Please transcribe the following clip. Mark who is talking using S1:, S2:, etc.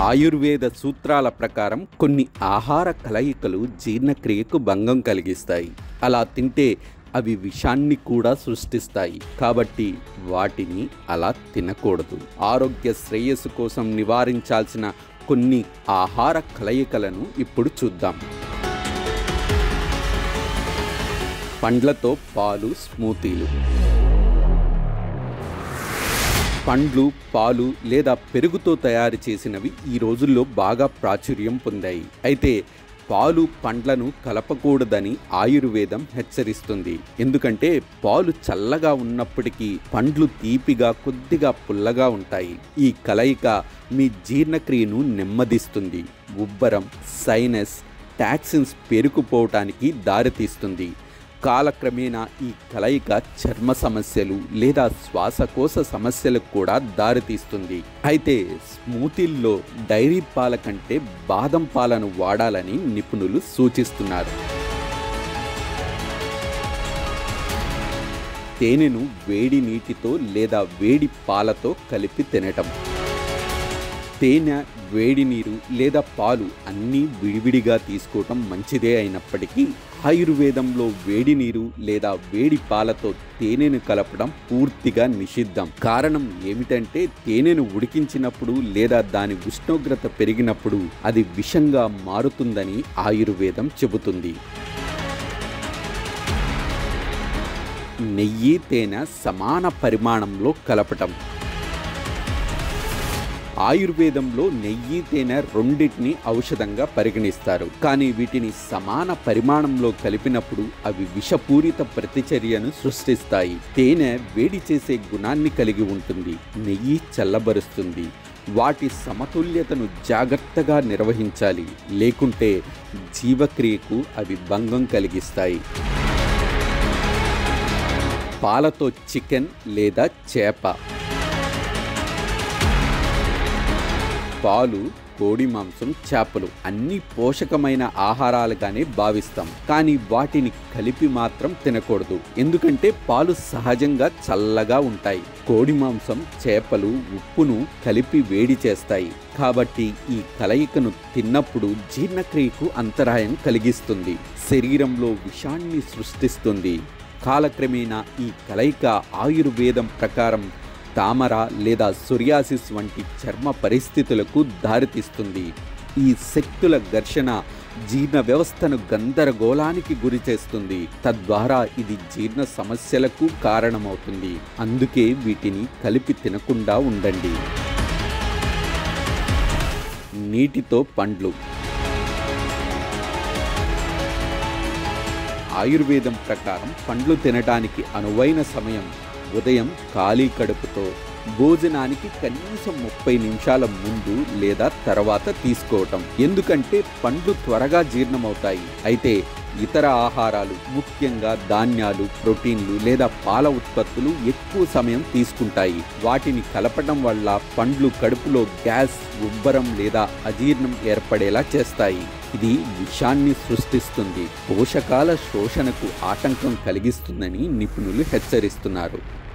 S1: ఆయుర్వేద సూత్రాల ప్రకారం కొన్ని ఆహార కలయికలు జీర్ణక్రియకు భంగం కలిగిస్తాయి. అలా తింటే అవి విషాన్ని కూడా సృష్టిస్తాయి. కాబట్టి వాటిని అలా తినకూడదు. ఆరోగ్య శ్రేయస్సు కోసం నివారించాల్సిన కొన్ని ఆహార కలయికలను ఇప్పుడు చూద్దాం. పండ్లతో పాలు స్మూతీలు. పండ్లు, పాలు లేదా పెరుగుతో తయారు చేసినవి ఈ రోజుల్లో బాగా ప్రాచుర్యం పొందాయి. అయితే పాలు, పండ్లను కలపకూడదని ఆయుర్వేదం హెచ్చరిస్తుంది. ఎందుకంటే పాలు చల్లగా ఉన్నప్పటికీ పండ్లు తీపిగా, కొద్దిగా పుల్లగా ఉంటాయి. ఈ కలయిక మీ జీర్ణక్రియను నెమ్మదిస్తుంది. ఉబ్బరం, సైనస్, టాక్సిన్స్ పేరుకుపోవటానికి దారితీస్తుంది. కాలక్రమేణా ఈ కలయిక చర్మ సమస్యలు లేదా శ్వాసకోశ సమస్యలకు కూడా దారితీస్తుంది. అయితే స్మూతీల్లో డైరీ పాల కంటే బాదం పాలను వాడాలని నిపుణులు సూచిస్తున్నారు. తేనెను వేడి నీటితో లేదా వేడి పాలతో కలిపి తినటం. తేనె, వేడి నీరు లేదా పాలు అన్నీ విడివిడిగా తీసుకోవటం మంచిదే అయినప్పటికీ ఆయుర్వేదంలో వేడి నీరు లేదా వేడి పాలతో తేనెను కలపడం పూర్తిగా నిషిద్ధం. కారణం ఏమిటంటే తేనెను ఉడికించినప్పుడు లేదా దాని ఉష్ణోగ్రత పెరిగినప్పుడు అది విషంగా మారుతుందని ఆయుర్వేదం చెబుతుంది. నెయ్యి, తేనె సమాన పరిమాణంలో కలపటం. ఆయుర్వేదంలో నెయ్యి, తేనె రెండింటిని ఔషధంగా పరిగణిస్తారు. కానీ వీటిని సమాన పరిమాణంలో కలిపినప్పుడు అవి విషపూరిత ప్రతిచర్యను సృష్టిస్తాయి. తేనె వేడి చేసే గుణాన్ని కలిగి ఉంటుంది. నెయ్యి చల్లబరుస్తుంది. వాటి సమతుల్యతను జాగ్రత్తగా నిర్వహించాలి. లేకుంటే జీవక్రియకు అవి భంగం కలిగిస్తాయి. పాలతో చికెన్ లేదా చేప. పాలు, కోడి మాంసం, చేపలు అన్ని పోషకమైన ఆహారాలుగానే భావిస్తాం. కానీ వాటిని కలిపి మాత్రం తినకూడదు. ఎందుకంటే పాలు సహజంగా చల్లగా ఉంటాయి. కోడి మాంసం, చేపలు ఉప్పును కలిపి వేడి చేస్తాయి. కాబట్టి ఈ కలయికను తిన్నప్పుడు జీర్ణక్రియకు అంతరాయం కలిగిస్తుంది. శరీరంలో విషాన్ని సృష్టిస్తుంది. కాలక్రమేణా ఈ కలయిక ఆయుర్వేదం ప్రకారం తామర లేదా సోరియాసిస్ వంటి చర్మ పరిస్థితులకు దారితీస్తుంది. ఈ శక్తుల ఘర్షణ జీర్ణ వ్యవస్థను గందరగోళానికి గురి చేస్తుంది. తద్వారా ఇది జీర్ణ సమస్యలకు కారణమవుతుంది. అందుకే వీటిని కలిపి తినకుండా ఉండండి. నీటితో పండ్లు. ఆయుర్వేదం ప్రకారం పండ్లు తినడానికి అనువైన సమయం ఉదయం ఖాళీ కడుపుతో భోజనానికి కనీసం 30 నిమిషాల ముందు లేదా తర్వాత తీసుకోవటం. ఎందుకంటే పండ్లు త్వరగా జీర్ణమవుతాయి. అయితే ఇతర ఆహారాలు, ముఖ్యంగా ధాన్యాలు, ప్రోటీన్లు లేదా పాల ఉత్పత్తులు ఎక్కువ సమయం తీసుకుంటాయి. వాటిని కలపడం వల్ల పండ్లు కడుపులో గ్యాస్, ఉబ్బరం లేదా అజీర్ణం ఏర్పడేలా చేస్తాయి. ఇది విషాన్ని సృష్టిస్తుంది. పోషకాల శోషణకు ఆటంకం కలిగిస్తుందని నిపుణులు హెచ్చరిస్తున్నారు.